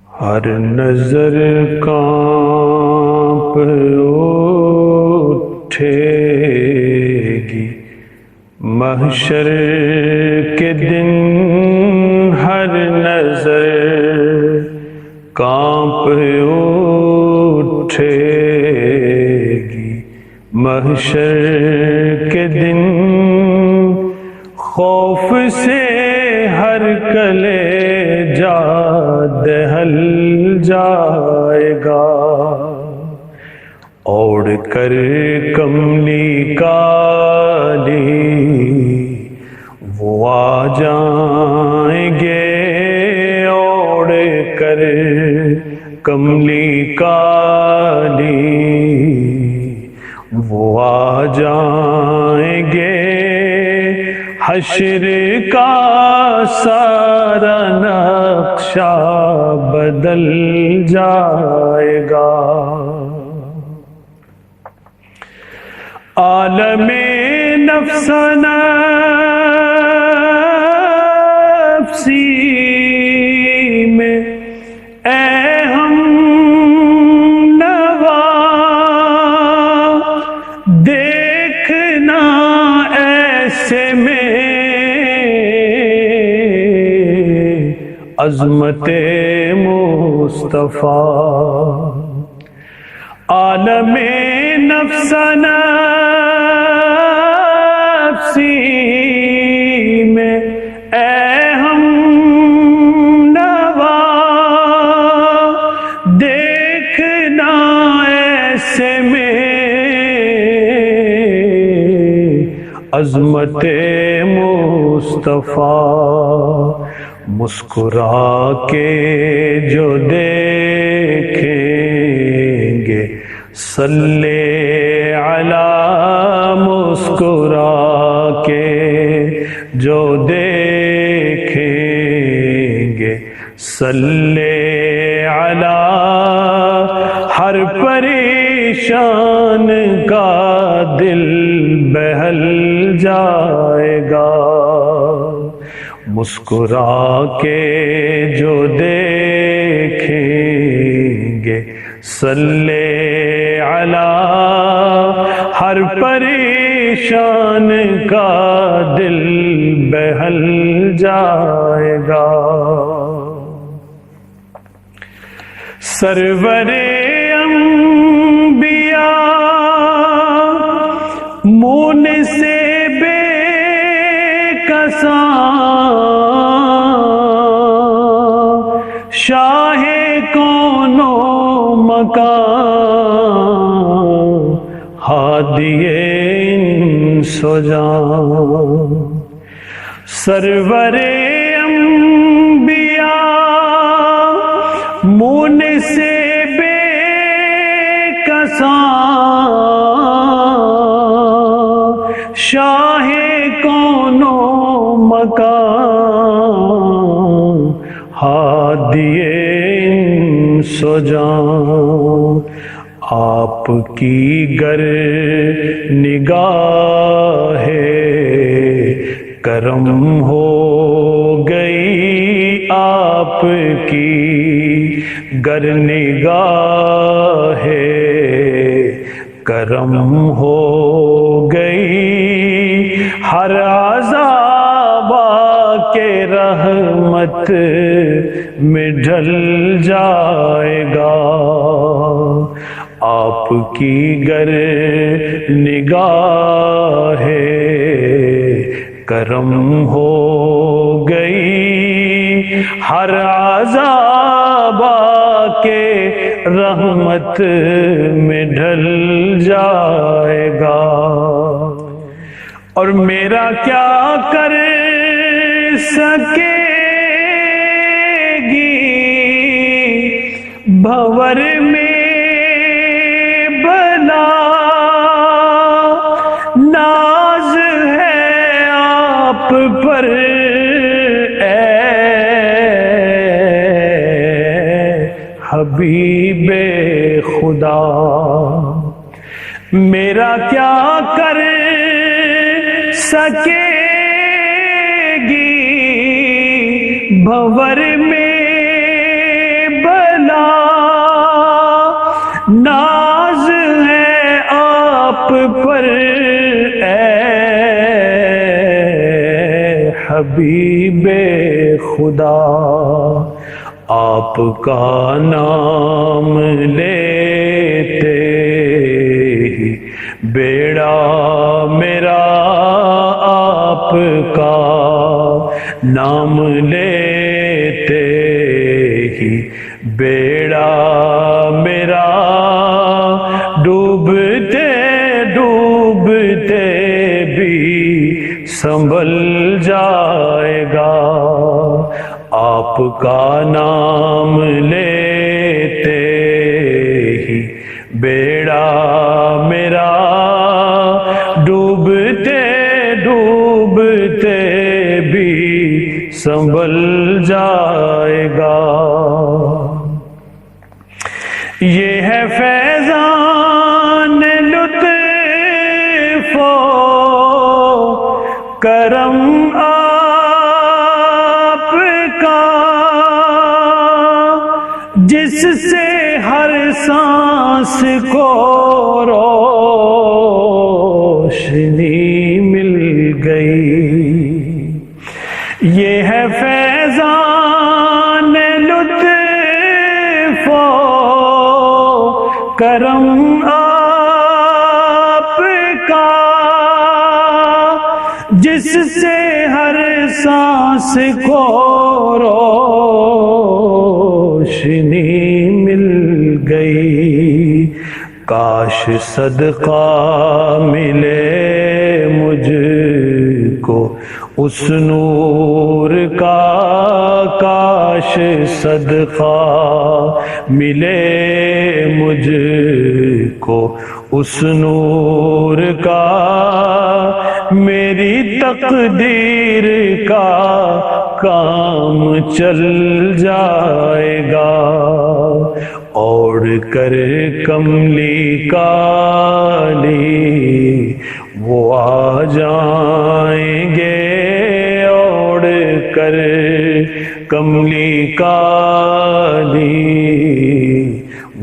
ہر نظر کانپ اٹھے گی محشر کے دن، ہر نظر کانپ اٹھے گی محشر کے دن، خوف سے ہر کلیجہ دہل جائے گا، اوڑھ کر کملی کالی وہ آ جائیں گے، اوڑھ کر کملی کالی وہ آ جائیں گے، حشر کا سارا نقشہ بدل جائے گا، عالم نفس نفسی میں اے ہم نوا دیکھنا ایسے میں عظمت مصطفیٰ، عالم نفس نفسی میں اے ہم نوا دیکھنا ایسے میں عظمت مصطفیٰ، مسکرا کے جو دیکھیں گے صلی علی، مسکرا کے جو دیکھیں گے صلی علی، ہر پریشان کا دل بہل جائے گا، مسکرا کے جو دیکھیں گے صلی علی، ہر پریشان کا دل بہل جائے گا، سرور انبیاء مون سے بے کساں، شاہ کون و مکان، ہادی انس و جان، سرور انبیاء مون سے بے کساں، شاہ کون و مکان، ہادی انس و جان، آپ کی گر نگاہ کرم ہو گئی، آپ کی گر نگاہ کرم ہو گئی، ہر عذاب کے رحمت میں ڈھل جائے گا، آپ کی گر نگاہ کرم ہو گئی، ہر عذاب کے رحمت میں ڈھل جائے گا، اور میرا کیا کر سکے گی بھور میں بلا، ناز ہے آپ پر اے حبیب خدا، میرا کیا کر سکے گی بھور میں ناز ہے آپ پر اے حبیب خدا، آپ کا نام لیتے ہی بیڑا میرا، آپ کا نام لیتے ہی بیڑا میرا، ڈوبتے ڈوبتے بھی سنبھل جائے گا، آپ کا نام لیتے ہی بیڑا میرا، ڈوبتے ڈوبتے بھی سنبھل جائے گا۔ یہ ہے فیضان لطف و کرم آپ کا، جس سے ہر سانس کو روشنی مل گئی۔ یہ ہے فیضان لطف و کرم آپ کا، جس سے ہر سانس کو روشنی مل گئی۔ کاش صدقہ ملے مجھ کو اس نور کا، کاش صدقہ ملے مجھ کو اس نور کا، میری تقدیر کا کام چل جائے گا، اوڑھ کر کملی کالی وہ آ جائیں گے، اوڑھ کر کملی کالی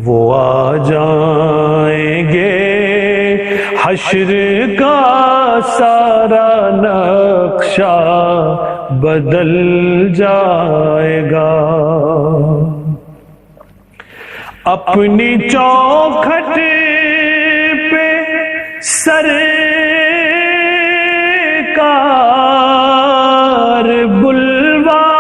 وہ آ جائیں گے، حشر کا سارا نقشہ بدل جائے گا۔ اپنی چوکھٹ پہ سرکار بلوائیے،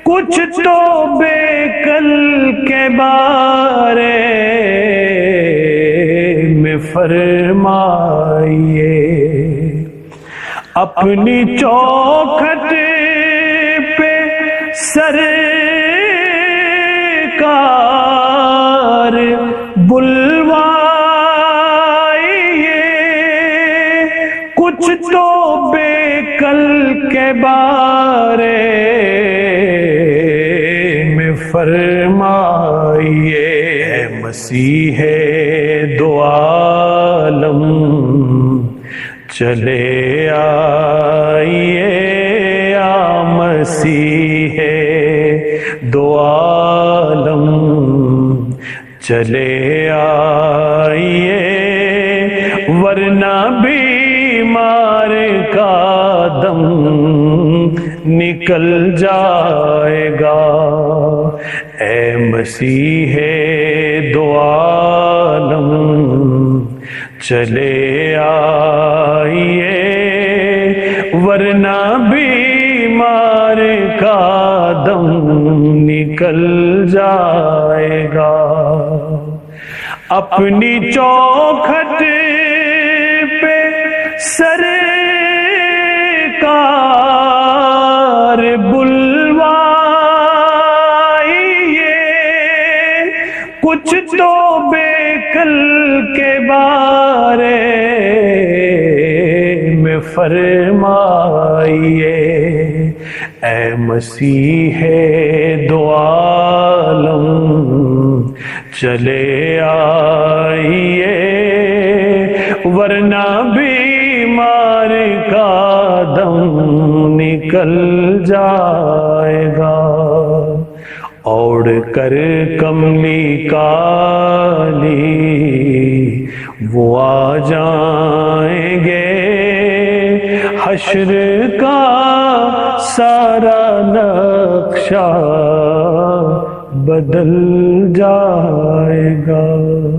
کچھ تو بے کل کے بارے میں فرمائیے، اپنی چوکھٹ پہ سرکار بلوائیے، کچھ تو بے کل کے بارے میں فرمائیے، اے مسیح دو عالم چلے آئیے، یا مسیح دو عالم چلے آئیے، ورنہ بیمار کا دم نکل جائے گا۔ اے مسیح دو عالم چلے آئیے، ورنہ بیمار کا دم نکل جائے گا۔ اپنی چوکھٹ پہ سرکار بلوائیے، کچھ تو بے کل کے بارے میں فرمائیے، اے مسیح دو عالم چلے آئیے، ورنہ بیمار کا دم نکل جائے گا۔ اوڑھ کر کملی کالی وہ آ جائیں گے، حشر کا سارا نقشہ بدل جائے گا۔